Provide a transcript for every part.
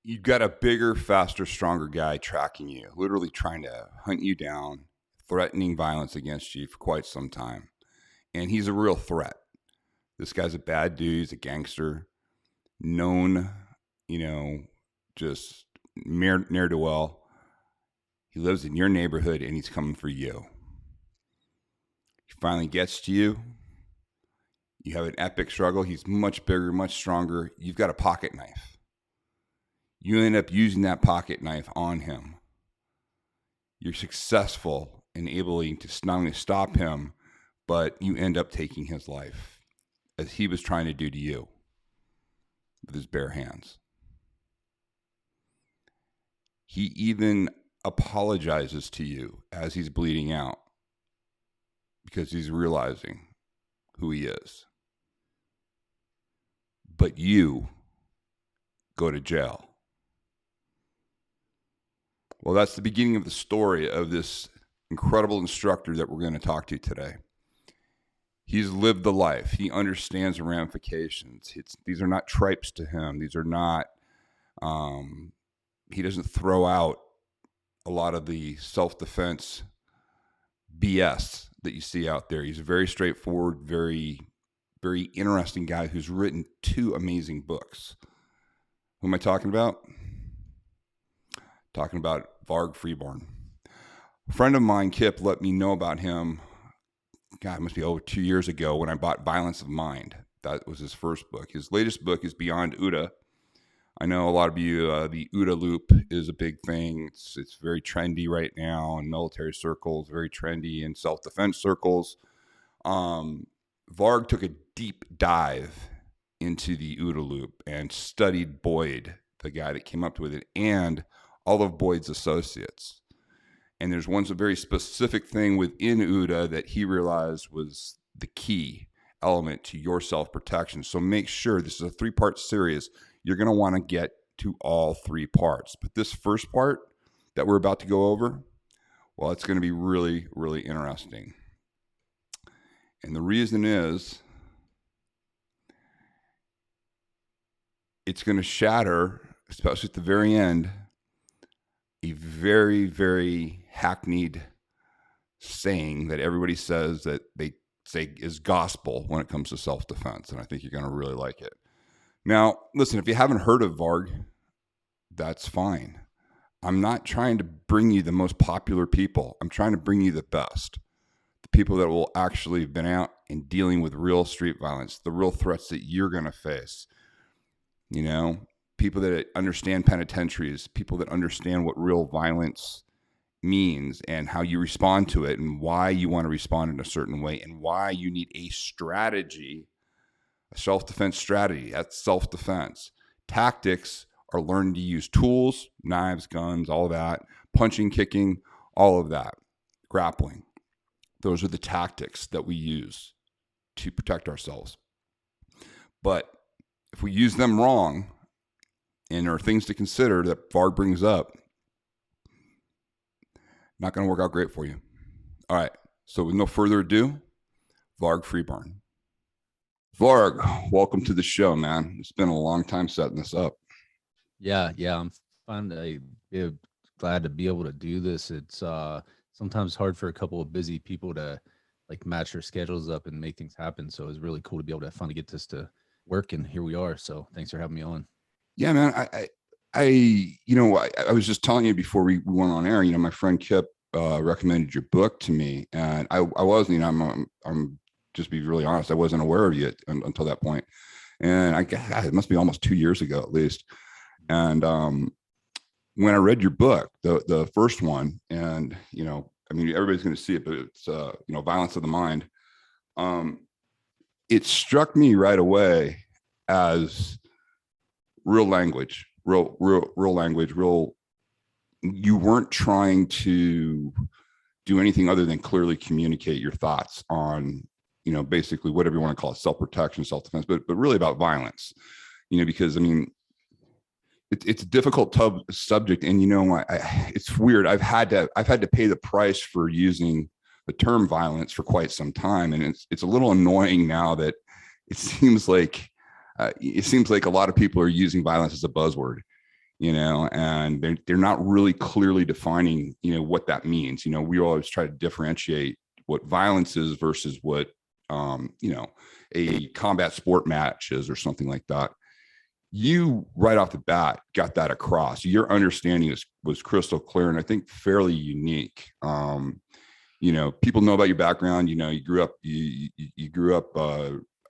you've got a bigger, faster, stronger guy tracking you, literally trying to hunt you down, threatening violence against you for quite some time. And he's a real threat. This guy's a bad dude. He's a gangster, known, just ne'er do well. He lives in your neighborhood and he's coming for you. He finally gets to you. You have an epic struggle. He's much bigger, much stronger. You've got a pocket knife. You end up using that pocket knife on him. You're successful in able to not only stop him, but you end up taking his life, as he was trying to do to you with his bare hands. He even apologizes to you as he's bleeding out because he's realizing who he is. But you go to jail. Well, that's the beginning of the story of this incredible instructor that we're going to talk to today. He's lived the life. He understands the ramifications. These are not tripes to him. These are not, he doesn't throw out a lot of the self-defense BS that you see out there. He's a very straightforward, very, very interesting guy who's written 2 amazing books. Who am I talking about? Talking about Varg Freeborn. A friend of mine, Kip, let me know about him. God, it must be over 2 years ago when I bought Violence of Mind. That was his first book. His latest book is Beyond OODA. I know a lot of you, the OODA loop is a big thing. It's very trendy right now in military circles, very trendy in self-defense circles. Varg took a deep dive into the OODA loop and studied Boyd, the guy that came up with it, and all of Boyd's associates. And there's one very specific thing within OODA that he realized was the key element to your self-protection. So make sure, this is a 3-part series, you're going to want to get to all 3 parts. But this first part that we're about to go over, well, it's going to be really, really interesting. And the reason is, it's going to shatter, especially at the very end, a very, very hackneyed saying that everybody says that they say is gospel when it comes to self-defense. And I think you're going to really like it. Now, listen, if you haven't heard of Varg, that's fine. I'm not trying to bring you the most popular people. I'm trying to bring you the best. The people that will actually have been out and dealing with real street violence, the real threats that you're going to face. People that understand penitentiaries, people that understand what real violence means and how you respond to it and why you want to respond in a certain way and why you need a strategy, a self-defense strategy. That's self-defense. Tactics are learning to use tools, knives, guns, all of that, punching, kicking, all of that, grappling. Those are the tactics that we use to protect ourselves. But if we use them wrong, and there are things to consider that Varg brings up, not going to work out great for you. All right. So with no further ado, Varg Freeborn. Varg, welcome to the show, man. It's been a long time setting this up. Yeah. I'm glad to be able to do this. It's sometimes hard for a couple of busy people to match their schedules up and make things happen. So it's really cool to be able to finally get this to work, and here we are. So thanks for having me on. Yeah, man. I was just telling you before we went on air, my friend Kip recommended your book to me, and I wasn't, I'm just be really honest, I wasn't aware of you until that point. And I guess it must be almost 2 years ago at least. And when I read your book, the first one, and everybody's going to see it, but it's Violence of the Mind. It struck me right away as real language, real language, you weren't trying to do anything other than clearly communicate your thoughts on, basically whatever you want to call it, self-protection, self-defense, but really about violence, because it's a difficult subject. And, it's weird. I've had to pay the price for using the term violence for quite some time. And it's a little annoying now that it seems like a lot of people are using violence as a buzzword. and they're not really clearly defining, what that means. We always try to differentiate what violence is versus what, a combat sport match is or something like that. You right off the bat got that across. Your understanding was crystal clear, and I think fairly unique. People know about your background. You grew up, you grew up,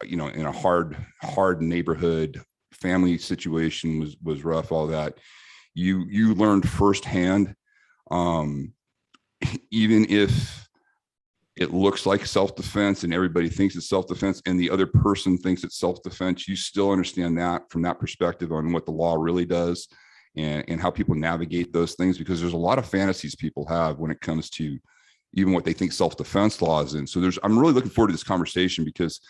in a hard neighborhood. Family situation was rough. All that you learned firsthand. Even if it looks like self-defense and everybody thinks it's self-defense and the other person thinks it's self-defense, you still understand that from that perspective on what the law really does and how people navigate those things, because there's a lot of fantasies people have when it comes to even what they think self-defense law is in. So I'm really looking forward to this conversation because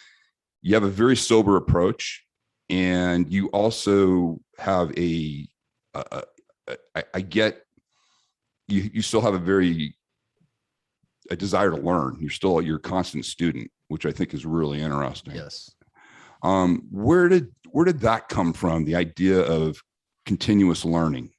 you have a very sober approach, and you also have I get you still have a desire to learn. You're a constant student, which I think is really interesting. Yes. Where did that come from? The idea of continuous learning?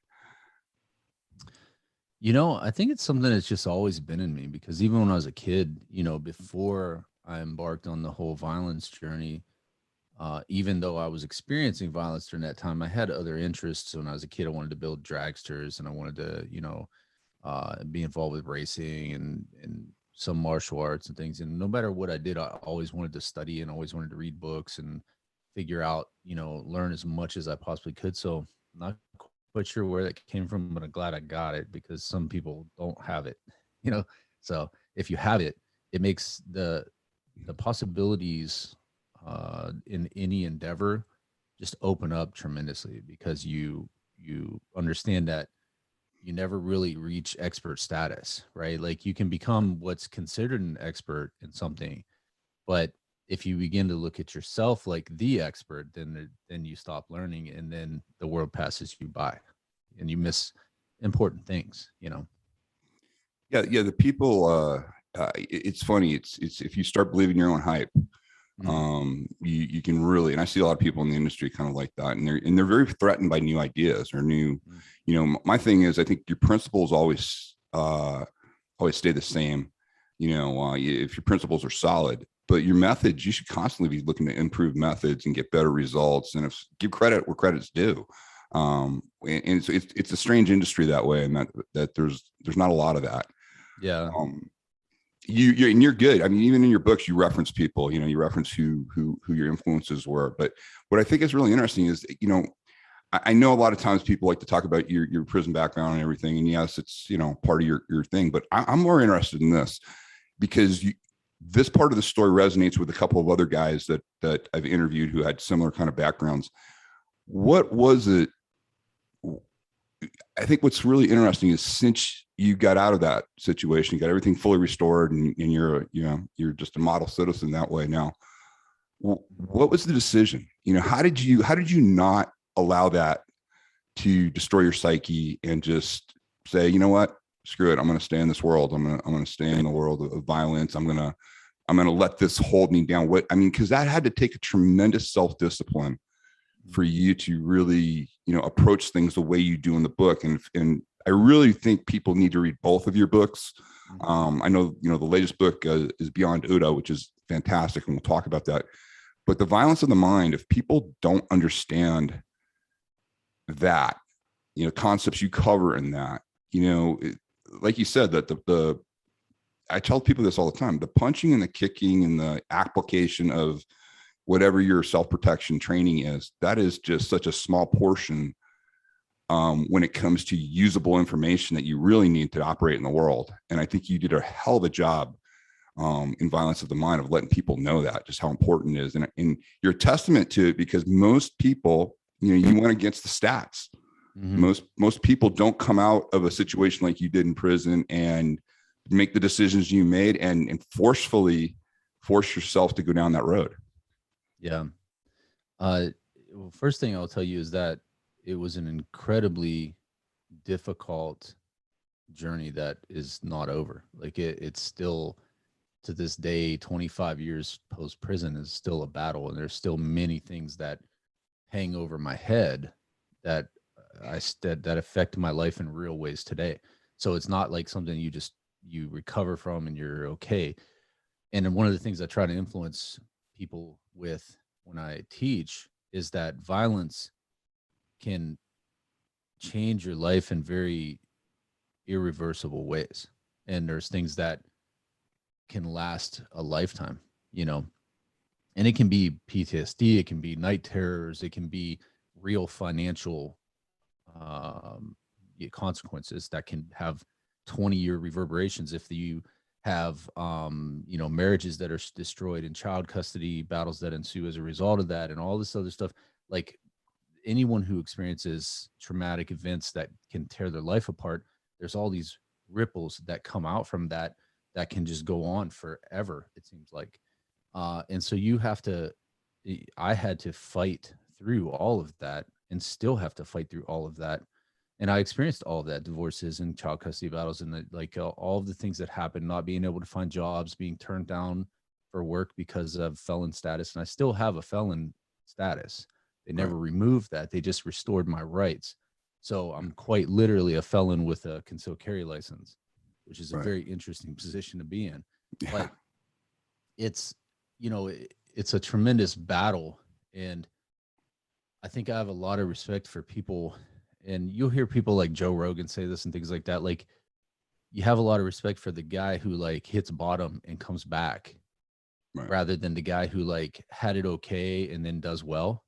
I think it's something that's just always been in me, because even when I was a kid, before I embarked on the whole violence journey, even though I was experiencing violence during that time, I had other interests. When I was a kid, I wanted to build dragsters, and I wanted to, be involved with racing and some martial arts and things. And no matter what I did, I always wanted to study and always wanted to read books and figure out, learn as much as I possibly could. So I'm not quite sure where that came from, but I'm glad I got it, because some people don't have it, So if you have it, it makes the possibilities in any endeavor just open up tremendously, because you understand that you never really reach expert status, right? Like, you can become what's considered an expert in something, but if you begin to look at yourself like the expert, then you stop learning, and then the world passes you by and you miss important things, Yeah. The people, it's funny. It's if you start believing your own hype, you can really, and I see a lot of people in the industry kind of like that, and they're very threatened by new ideas or new, my thing is, I think your principles always stay the same. If your principles are solid, but your methods, you should constantly be looking to improve methods and get better results, and give credit where credit's due. And so it's a strange industry that way, and that there's not a lot of that. Yeah. You're good. I mean, even in your books, you reference people, you reference who your influences were. But what I think is really interesting is, I know a lot of times people like to talk about your prison background and everything. And yes, it's, part of your thing, but I'm more interested in this, because this part of the story resonates with a couple of other guys that I've interviewed who had similar kind of backgrounds. What was it? I think what's really interesting is, since you got out of that situation, you got everything fully restored, and you're just a model citizen that way now. What was the decision? How did you not allow that to destroy your psyche and just say, you know what, screw it, I'm going to stay in this world. I'm going to stay in the world of violence. I'm going to let this hold me down. Because that had to take a tremendous self-discipline for you to really, approach things the way you do in the book. And I really think people need to read both of your books. I know, the latest book is Beyond Uda, which is fantastic, and we'll talk about that. But the violence of the mind, if people don't understand that, concepts you cover in that, like you said, that I tell people this all the time, the punching and the kicking and the application of whatever your self-protection training is, that is just such a small portion when it comes to usable information that you really need to operate in the world. And I think you did a hell of a job in Violence of the Mind of letting people know that, just how important it is. And you're a testament to it, because most people, you went against the stats. Most people don't come out of a situation like you did in prison and make the decisions you made and forcefully force yourself to go down that road. Yeah. Well, first thing I'll tell you is that it was an incredibly difficult journey that is not over. Like, it's still, to this day, 25 years post prison, is still a battle. And there's still many things that hang over my head that that affect my life in real ways today. So it's not like something you recover from and you're okay. And then one of the things I try to influence people with when I teach is that violence can change your life in very irreversible ways. And there's things that can last a lifetime, you know, and it can be PTSD, it can be night terrors, it can be real financial um, consequences that can have 20-year reverberations if you have marriages that are destroyed and child custody battles that ensue as a result of that and all this other stuff. Like anyone who experiences traumatic events that can tear their life apart, there's all these ripples that come out from that that can just go on forever, it seems like. And so I had to fight through all of that and still have to fight through all of that. And I experienced all of that, divorces and child custody battles and all of the things that happened, not being able to find jobs, being turned down for work because of felon status. And I still have a felon status. They never removed that. They just restored my rights. So I'm quite literally a felon with a concealed carry license, which is a very interesting position to be in. Yeah. But it's, it's a tremendous battle. And I think I have a lot of respect for people, and you'll hear people like Joe Rogan say this and things like that. Like, you have a lot of respect for the guy who like hits bottom and comes back rather than the guy who like had it okay and then does well.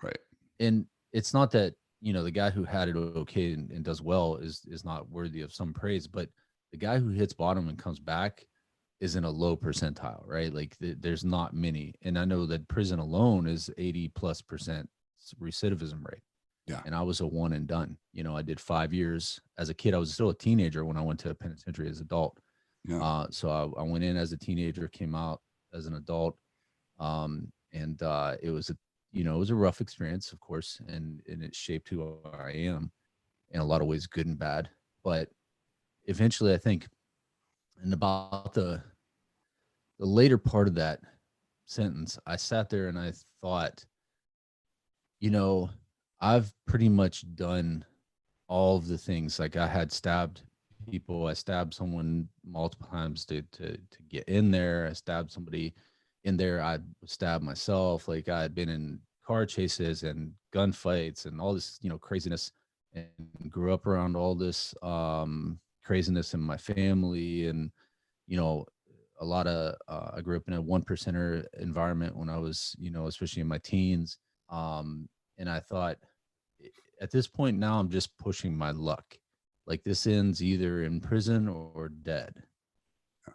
Right. And it's not that, the guy who had it okay and does well is not worthy of some praise, but the guy who hits bottom and comes back is in a low percentile, right? Like there's not many. And I know that prison alone is 80+% recidivism rate. Yeah. And I was a one and done. I did 5 years as a kid. I was still a teenager when I went to a penitentiary as an adult. Yeah. So I went in as a teenager, came out as an adult. And it was it was a rough experience, of course, and it shaped who I am in a lot of ways, good and bad. But eventually I think, and about the later part of that sentence, I sat there and I thought, I've pretty much done all of the things. Like I had stabbed people. I stabbed someone multiple times to get in there. I stabbed somebody in there. I stabbed myself. Like I had been in car chases and gunfights and all this, craziness, and grew up around all this craziness in my family. And, a lot of, I grew up in a 1%er environment when I was, especially in my teens. And I thought, at this point now, I'm just pushing my luck. Like this ends either in prison or dead.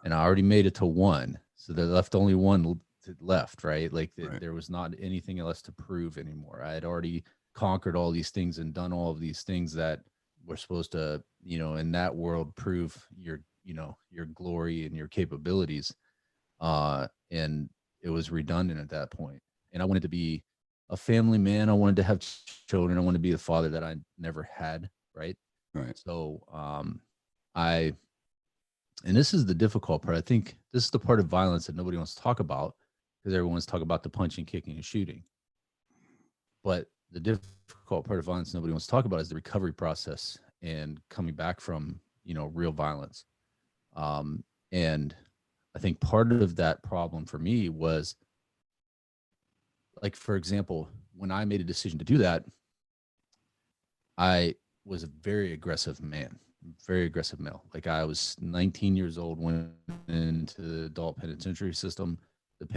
And I already made it to one. So there left only one left, right? Like there was not anything else to prove anymore. I had already conquered all these things and done all of these things that were supposed to, in that world, prove your glory and your capabilities. And it was redundant at that point. And I wanted to be a family man. I wanted to have children. I wanted to be the father that I never had. Right. So, and this is the difficult part. I think this is the part of violence that nobody wants to talk about, because everyone wants to talk about the punching, kicking, and shooting. But the difficult part of violence nobody wants to talk about is the recovery process and coming back from, real violence. And I think part of that problem for me was, like, for example, when I made a decision to do that, I was a very aggressive man, very aggressive male. Like I was 19 years old, went into the adult penitentiary system. The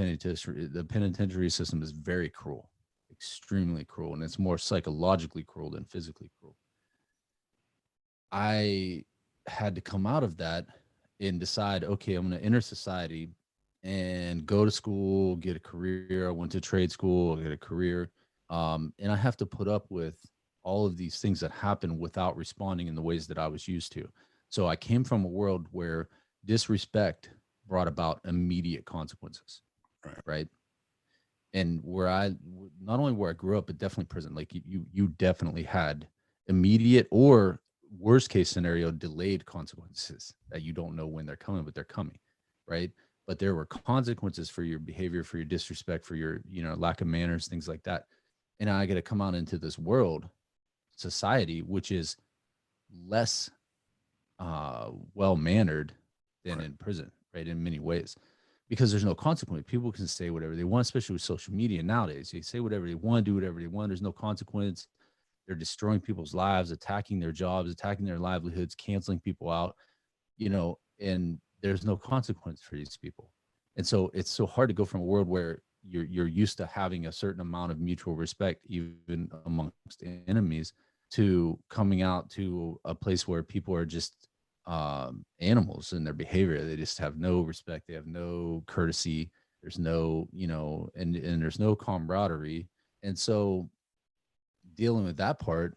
penitentiary system is very cruel, extremely cruel, and it's more psychologically cruel than physically cruel. I had to come out of that and decide, okay, I'm going to enter society and go to school, get a career. I went to trade school, get a career. And I have to put up with all of these things that happen without responding in the ways that I was used to. So I came from a world where disrespect brought about immediate consequences. Right. And not only where I grew up, but definitely prison. Like you definitely had immediate, or worst case scenario, delayed consequences that you don't know when they're coming, but they're coming. Right. But there were consequences for your behavior, for your disrespect, for your, lack of manners, things like that. And I got to come out into this world society, which is less well-mannered than in prison, right? In many ways, because there's no consequence. People can say whatever they want, especially with social media nowadays. They say whatever they want, do whatever they want. There's no consequence. They're destroying people's lives, attacking their jobs, attacking their livelihoods, canceling people out, and there's no consequence for these people. And so it's so hard to go from a world where you're used to having a certain amount of mutual respect, even amongst enemies, to coming out to a place where people are just animals in their behavior. They just have no respect. They have no courtesy. There's no, and there's no camaraderie. And so dealing with that part,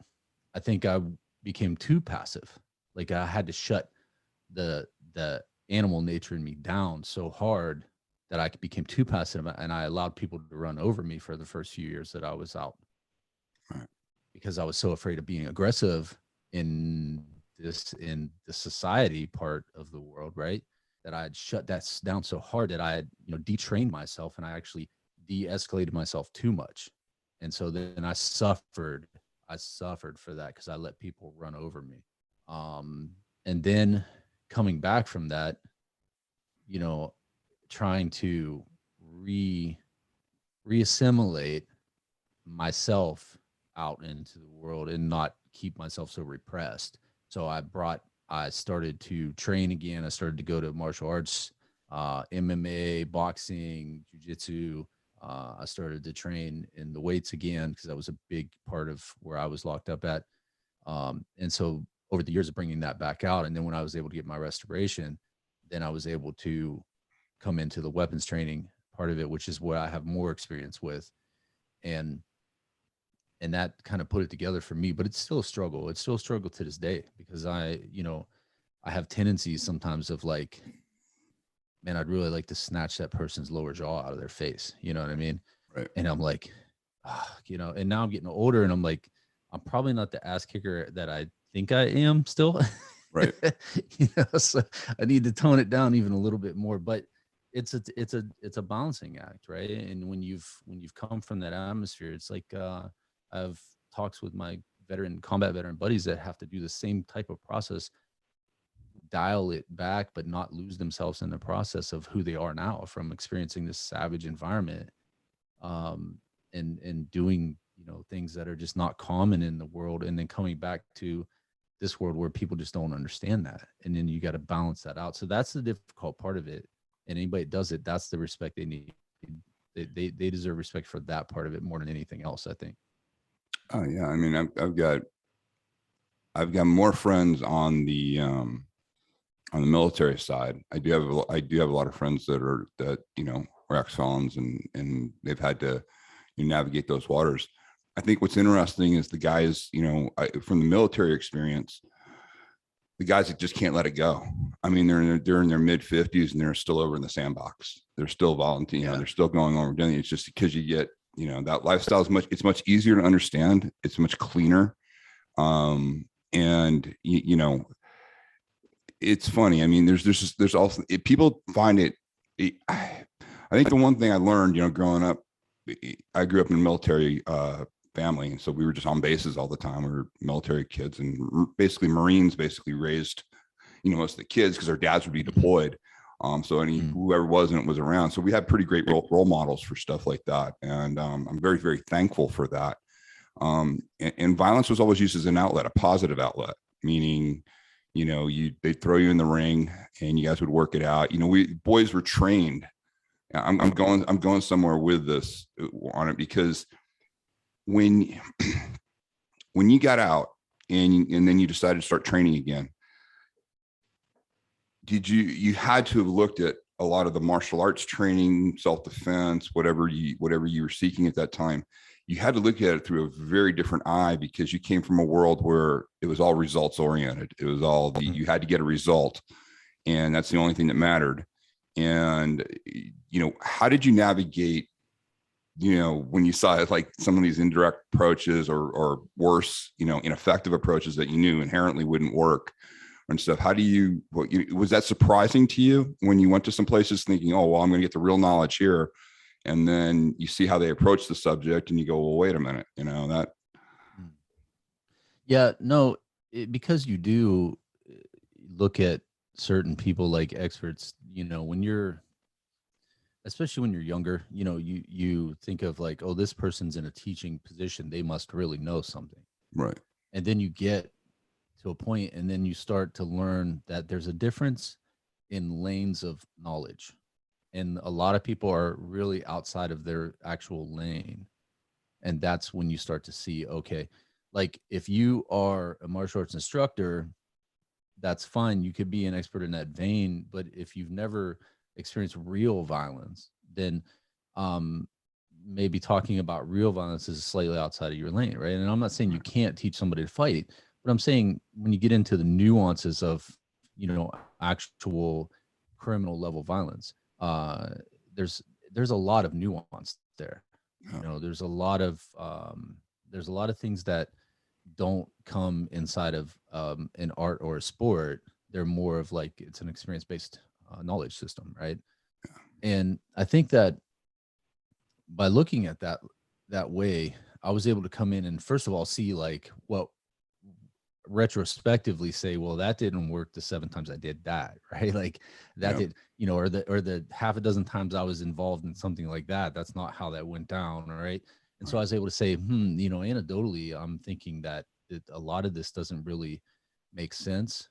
I think I became too passive. Like I had to shut the animal nature in me down so hard that I became too passive, and I allowed people to run over me for the first few years that I was out. Right. Because I was so afraid of being aggressive in the society part of the world, right? That I had shut that down so hard that I had, detrained myself, and I actually de-escalated myself too much. And so then I suffered for that because I let people run over me. And then coming back from that, trying to reassimilate myself out into the world and not keep myself so repressed. So I started to train again. I started to go to martial arts, MMA, boxing, jiu-jitsu. I started to train in the weights again because that was a big part of where I was locked up at. And so over the years of bringing that back out, and then when I was able to get my restoration, then I was able to come into the weapons training part of it, which is what I have more experience with. And that kind of put it together for me, but it's still a struggle. It's still a struggle to this day because I have tendencies sometimes of like, man, I'd really like to snatch that person's lower jaw out of their face. You know what I mean? Right. And I'm like, and now I'm getting older and I'm like, I'm probably not the ass kicker that I think I am still. Right. So I need to tone it down even a little bit more, but it's a balancing act, right? And when you've come from that atmosphere, it's like I've talks with my combat veteran buddies that have to do the same type of process, dial it back, but not lose themselves in the process of who they are now from experiencing this savage environment, and doing things that are just not common in the world, and then coming back to this world where people just don't understand that, and then you got to balance that out. So that's the difficult part of it. And anybody that does it, that's the respect they need. They deserve respect for that part of it more than anything else, I think. Oh yeah, I mean, I've got more friends on the military side. I do have a lot of friends that are ex-felons, and they've had to navigate those waters. I think what's interesting is the guys, from the military experience, the guys that just can't let it go. I mean, they're in their mid 50s and they're still over in the sandbox. They're still volunteering. They're still going over doing it. It's just because you get, that lifestyle it's much easier to understand. It's much cleaner. And it's funny. I mean, there's also, people find it. I think the one thing I learned, growing up, I grew up in a military family, and so we were just on bases all the time. We were military kids, and basically Marines raised most of the kids because their dads would be deployed. So whoever wasn't was around. So we had pretty great role models for stuff like that, and I'm very, very thankful for that. And violence was always used as an outlet, a positive outlet, meaning they'd throw you in the ring and you guys would work it out. We boys were trained. I'm going somewhere with this on it, because when you got out and then you decided to start training again, you had to have looked at a lot of the martial arts training, self-defense, whatever you were seeking at that time. You had to look at it through a very different eye, because you came from a world where it was all results oriented. It was all you had to get a result, and that's the only thing that mattered. And how did you navigate when you saw like some of these indirect approaches or worse, ineffective approaches that you knew inherently wouldn't work and stuff? Was that surprising to you when you went to some places thinking, oh, well, I'm going to get the real knowledge here, and then you see how they approach the subject and you go, well, wait a minute, that. Yeah, no, because you do look at certain people like experts, when you're, especially when you're younger, you think of like, oh, this person's in a teaching position, they must really know something. Right. And then you get to a point and then you start to learn that there's a difference in lanes of knowledge. And a lot of people are really outside of their actual lane. And that's when you start to see, okay, like if you are a martial arts instructor, that's fine. You could be an expert in that vein, but if you've never experienced real violence, then um, maybe talking about real violence is slightly outside of your lane, right? And I'm not saying you can't teach somebody to fight, but I'm saying when you get into the nuances of, actual criminal level violence, uh, there's there's a lot of nuance there. Yeah. There's a lot of things that don't come inside of an art or a sport. They're more of like it's an experience based knowledge system, right? And I think that by looking at that way, I was able to come in and first of all see like what retrospectively say, well, that didn't work the 7 times I did that, right? Like that Yeah. did, or the half a dozen times I was involved in something like that. That's not how that went down, right? And so I Right. was able to say, anecdotally, I'm thinking that a lot of this doesn't really make sense.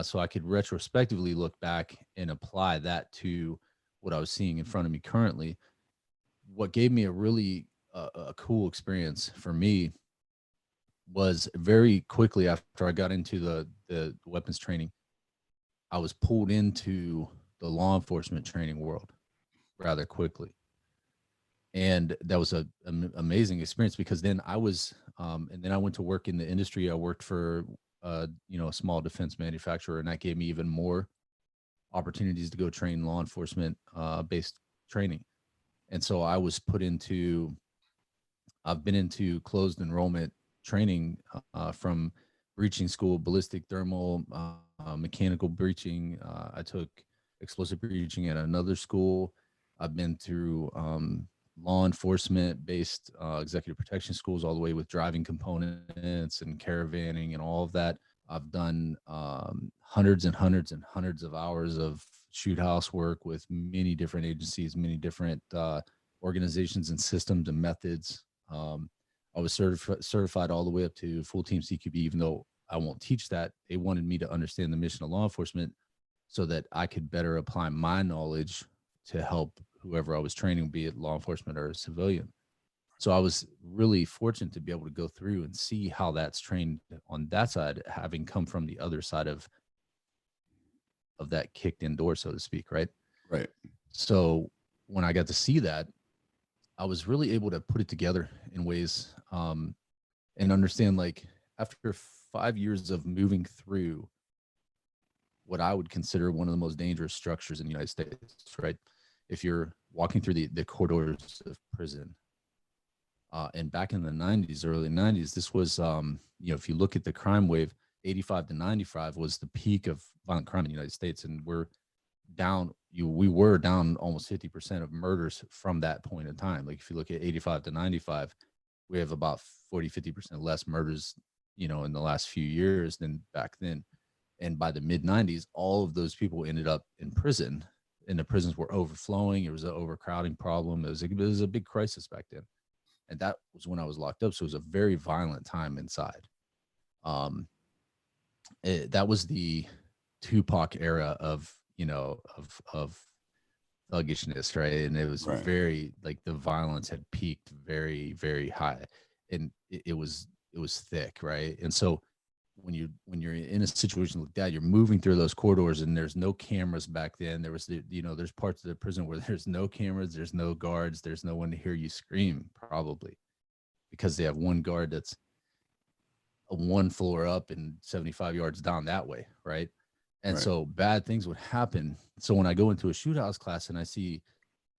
So I could retrospectively look back and apply that to what I was seeing in front of me currently. What gave me a really a cool experience for me was very quickly after I got into the weapons training, I was pulled into the law enforcement training world rather quickly. And that was an amazing experience because then and then I went to work in the industry. I worked for, a small defense manufacturer, and that gave me even more opportunities to go train law enforcement based training. And so I've been into closed enrollment training from breaching school, ballistic thermal, mechanical breaching. I took explosive breaching at another school. I've been through law enforcement based executive protection schools, all the way with driving components and caravanning and all of that. I've done hundreds and hundreds and hundreds of hours of shoot house work with many different agencies, many different organizations and systems and methods. I was certified all the way up to full team CQB, even though I won't teach that. They wanted me to understand the mission of law enforcement so that I could better apply my knowledge to help whoever I was training, be it law enforcement or a civilian. So I was really fortunate to be able to go through and see how that's trained on that side, having come from the other side of that kicked in door, so to speak, right? Right. So when I got to see that, I was really able to put it together in ways and understand like after 5 years of moving through what I would consider one of the most dangerous structures in the United States, right? If you're walking through the corridors of prison, and back in the 90s, early 90s, this was, if you look at the crime wave, 85 to 95 was the peak of violent crime in the United States. And we were down almost 50% of murders from that point in time. Like if you look at 85 to 95, we have about 40, 50% less murders, in the last few years than back then. And by the mid 90s, all of those people ended up in prison, and the prisons were overflowing. It was an overcrowding problem. It was a big crisis back then. And that was when I was locked up. So it was a very violent time inside. Um, that was the Tupac era of, of thuggishness, right? And it was Right. very like the violence had peaked very, very high, and it was thick, right? And so when you're in a situation like that, you're moving through those corridors, and there's no cameras back then. There was there's parts of the prison where there's no cameras, there's no guards, there's no one to hear you scream, probably because they have one guard that's one floor up and 75 yards down that way, right? And Right. so bad things would happen. So when I go into a shoot house class and I see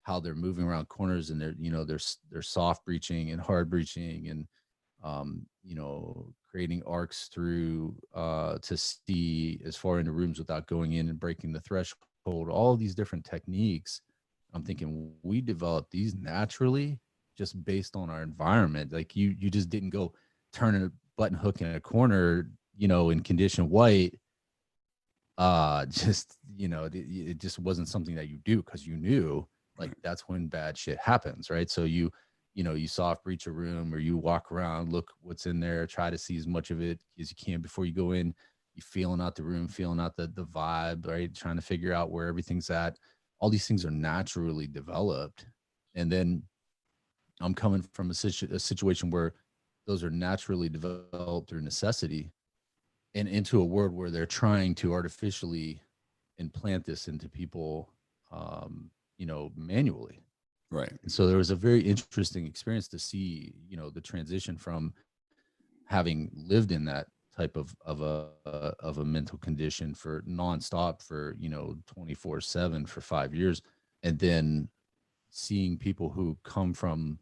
how they're moving around corners, and they're soft breaching and hard breaching, and creating arcs through to see as far into rooms without going in and breaking the threshold, all these different techniques. I'm thinking we developed these naturally just based on our environment. Like you just didn't go turn button hook in a corner, in condition white, just, it just wasn't something that you do, because you knew like that's when bad shit happens, right? So you soft breach a room, or you walk around, look what's in there, try to see as much of it as you can before you go in. You feeling out the room, feeling out the vibe, right? Trying to figure out where everything's at. All these things are naturally developed. And then I'm coming from a situation where those are naturally developed through necessity, and into a world where they're trying to artificially implant this into people, manually. Right. And so there was a very interesting experience to see, the transition from having lived in that type of a mental condition for nonstop for 24/7 for 5 years, and then seeing people who come from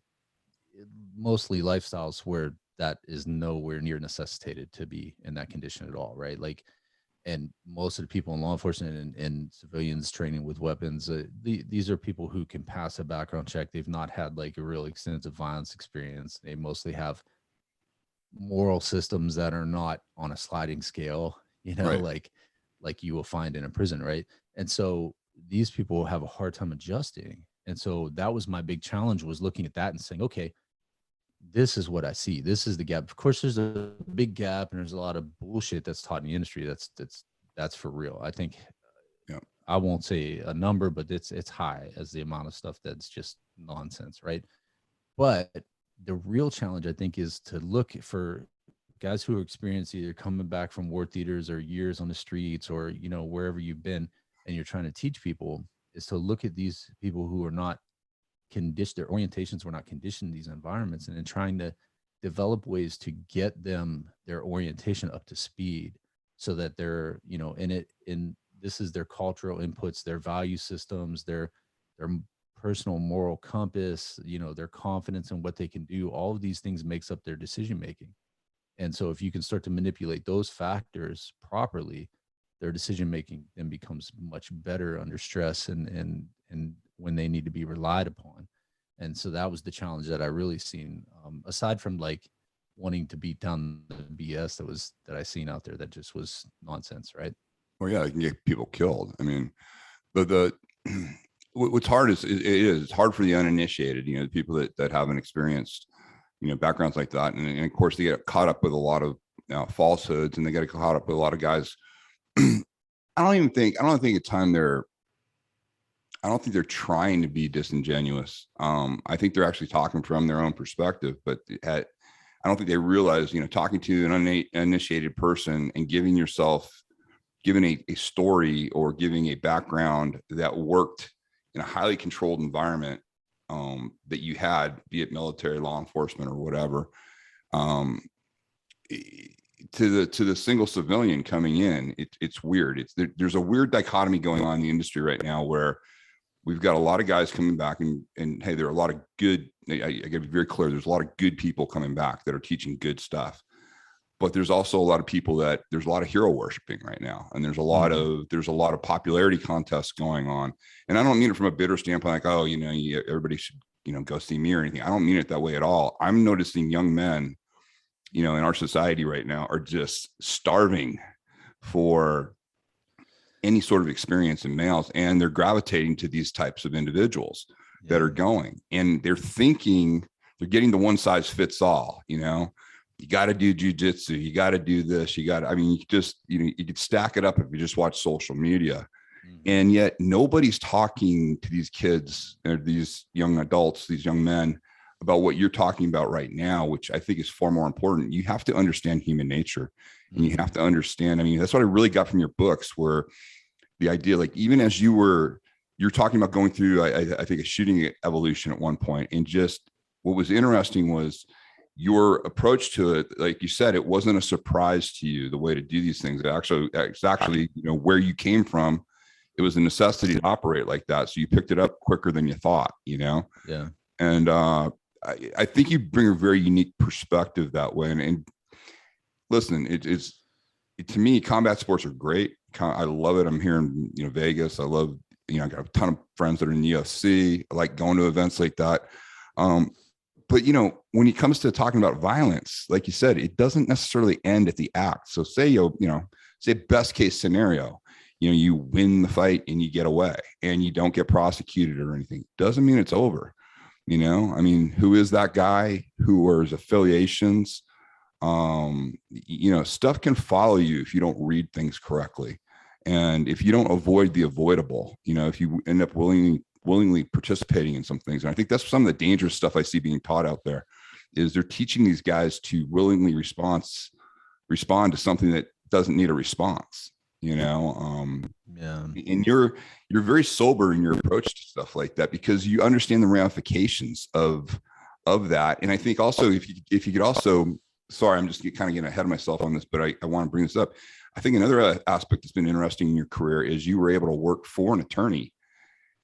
mostly lifestyles where that is nowhere near necessitated to be in that condition at all, right? Like, and most of the people in law enforcement and civilians training with weapons, these are people who can pass a background check. They've not had like a real extensive violence experience. They mostly have moral systems that are not on a sliding scale, Right. like you will find in a prison, right? And so these people have a hard time adjusting. And so that was my big challenge, was looking at that and saying, okay, this is what I see. This is the gap. Of course, there's a big gap, and there's a lot of bullshit that's taught in the industry. That's for real. I think, Yeah. I won't say a number, but it's high as the amount of stuff that's just nonsense, right? But the real challenge, I think, is to look for guys who are experienced, either coming back from war theaters or years on the streets, or wherever you've been, and you're trying to teach people, is to look at these people who are not conditioned, their orientations were not conditioned in these environments, and then trying to develop ways to get them, their orientation, up to speed, so that they're in this is their cultural inputs, their value systems, their personal moral compass, their confidence in what they can do. All of these things makes up their decision making. And so if you can start to manipulate those factors properly, their decision making then becomes much better under stress, and when they need to be relied upon. And so that was the challenge that I really seen, aside from like wanting to beat down the BS that I seen out there that just was nonsense, right? Well, yeah, it can get people killed. I mean, the what's hard is it's hard for the uninitiated, the people that haven't experienced, backgrounds like that. And of course they get caught up with a lot of falsehoods, and they get caught up with a lot of guys. I don't think at time I don't think they're trying to be disingenuous. I think they're actually talking from their own perspective, but I don't think they realize, talking to an uninitiated person and giving a story or giving a background that worked in a highly controlled environment, that you had, be it military, law enforcement, or whatever, to the single civilian coming in, it's weird. There's a weird dichotomy going on in the industry right now, where we've got a lot of guys coming back, and hey, there are a lot of good, I got to be very clear, there's a lot of good people coming back that are teaching good stuff. But there's also a lot of people there's a lot of hero worshiping right now. And there's a lot of popularity contests going on. And I don't mean it from a bitter standpoint, like, oh, everybody should, go see me or anything. I don't mean it that way at all. I'm noticing young men, in our society right now, are just starving for any sort of experience in males. And they're gravitating to these types of individuals that are going, and they're thinking they're getting the one size fits all, you got to do jujitsu, you got to do this, you could stack it up if you just watch social media. Mm-hmm. And yet nobody's talking to these kids or these young adults, these young men, about what you're talking about right now, which I think is far more important. You have to understand human nature, and you have to understand, that's what I really got from your books, where the idea, like, even as you're talking about going through, I think, a shooting evolution at one point, and just what was interesting was your approach to it. Like you said, it wasn't a surprise to you, the way to do these things. It's actually, where you came from, it was a necessity to operate like that. So you picked it up quicker than you thought, Yeah. And I think you bring a very unique perspective that way. And listen, to me, combat sports are great. I love it. I'm here in Vegas. I love, I got a ton of friends that are in the UFC. I like going to events like that. but when it comes to talking about violence, like you said, it doesn't necessarily end at the act. So say best case scenario, you win the fight and you get away and you don't get prosecuted or anything. Doesn't mean it's over. I mean, who is that guy? Who are his affiliations? Stuff can follow you if you don't read things correctly. And if you don't avoid the avoidable, if you end up willingly participating in some things. And I think that's some of the dangerous stuff I see being taught out there is they're teaching these guys to willingly respond to something that doesn't need a response, Yeah. And you're very sober in your approach to stuff like that because you understand the ramifications of that. And I think also if you could also, sorry, I'm just kind of getting ahead of myself on this, but I want to bring this up. I think another aspect that's been interesting in your career is you were able to work for an attorney.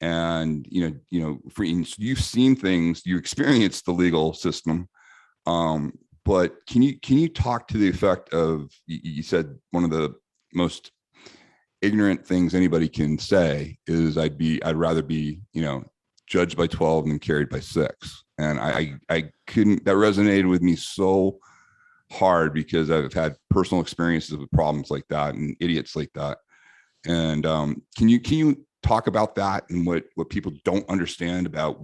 And you've seen things, you experienced the legal system, but can you talk to the effect of, you said one of the most ignorant things anybody can say is I'd rather be judged by 12 than carried by 6, and I couldn't, that resonated with me so hard because I've had personal experiences with problems like that and idiots like that. And can you talk about that and what people don't understand about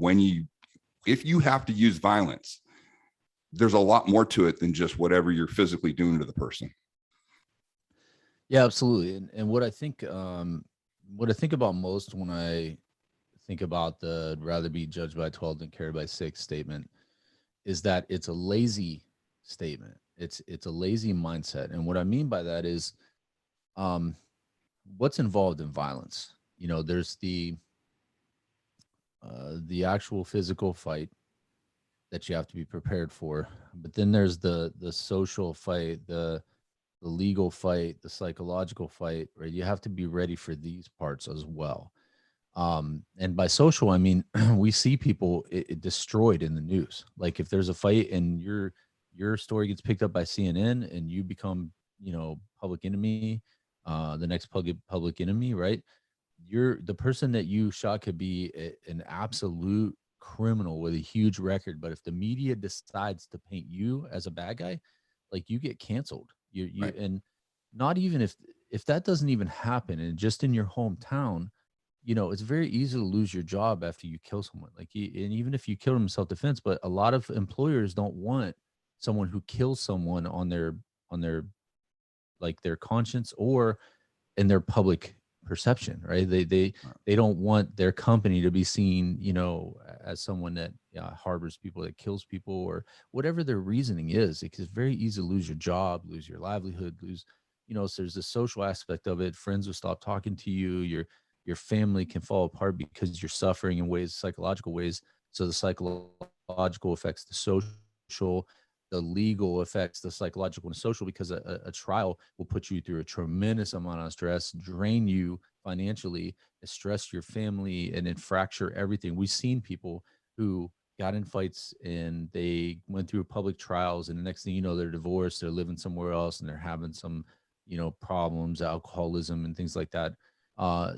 if you have to use violence, there's a lot more to it than just whatever you're physically doing to the person. Yeah, absolutely. And what I think about most when I think about the rather be judged by 12 than carried by 6 statement is that it's a lazy statement. It's a lazy mindset. And what I mean by that is what's involved in violence. There's the actual physical fight that you have to be prepared for, but then there's the social fight, the legal fight, the psychological fight, right? You have to be ready for these parts as well. And by social, I mean we see people it destroyed in the news. Like if there's a fight and your story gets picked up by CNN and you become public enemy, the next public enemy, right? The person that you shot could be an absolute criminal with a huge record, but if the media decides to paint you as a bad guy, like you get canceled. You Right. And not even if that doesn't even happen, and just in your hometown, it's very easy to lose your job after you kill someone. And even if you kill them in self-defense, but a lot of employers don't want someone who kills someone on their like their conscience or in their public perception, right? They don't want their company to be seen, as someone that harbors people, that kills people, or whatever their reasoning is. It's very easy to lose your job, lose your livelihood, so there's the social aspect of it. Friends will stop talking to you. Your family can fall apart because you're suffering in psychological ways. So the psychological affects the social, the legal affects the psychological and social, because a trial will put you through a tremendous amount of stress, drain you financially, stress your family, and then fracture everything. We've seen people who got in fights and they went through public trials, and the next thing you know, they're divorced, they're living somewhere else, and they're having some, problems, alcoholism and things like that.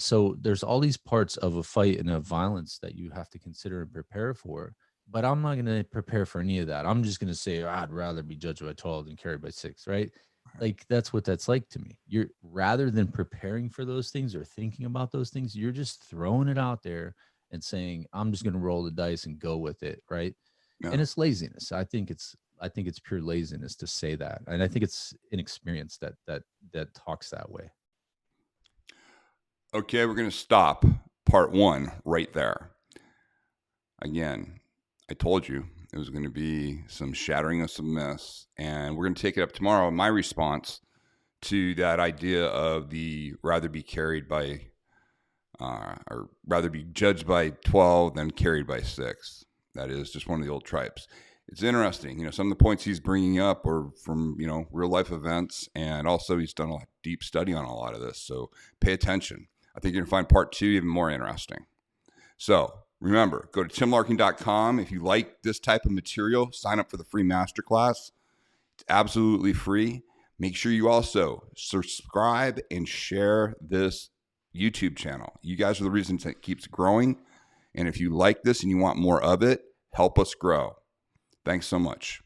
So there's all these parts of a fight and a violence that you have to consider and prepare for. But I'm not going to prepare for any of that. I'm just going to say, I'd rather be judged by 12 than carried by 6, right? Like that's what that's like to me. You're, rather than preparing for those things or thinking about those things, you're just throwing it out there and saying, I'm just going to roll the dice and go with it, right? Yeah. And it's laziness. I think it's pure laziness to say that. And I think it's inexperience that talks that way. Okay, we're going to stop part 1 right there. Again, I told you it was going to be some shattering of some myths, and we're going to take it up tomorrow. My response to that idea of the rather be carried by, or rather be judged by 12 than carried by 6. That is just one of the old tribes. It's interesting. Some of the points he's bringing up are from, real life events, and also he's done a deep study on a lot of this. So pay attention. I think you're going to find part 2 even more interesting. So remember, go to timlarkin.com. If you like this type of material, sign up for the free masterclass. It's absolutely free. Make sure you also subscribe and share this YouTube channel. You guys are the reasons it keeps growing. And if you like this and you want more of it, help us grow. Thanks so much.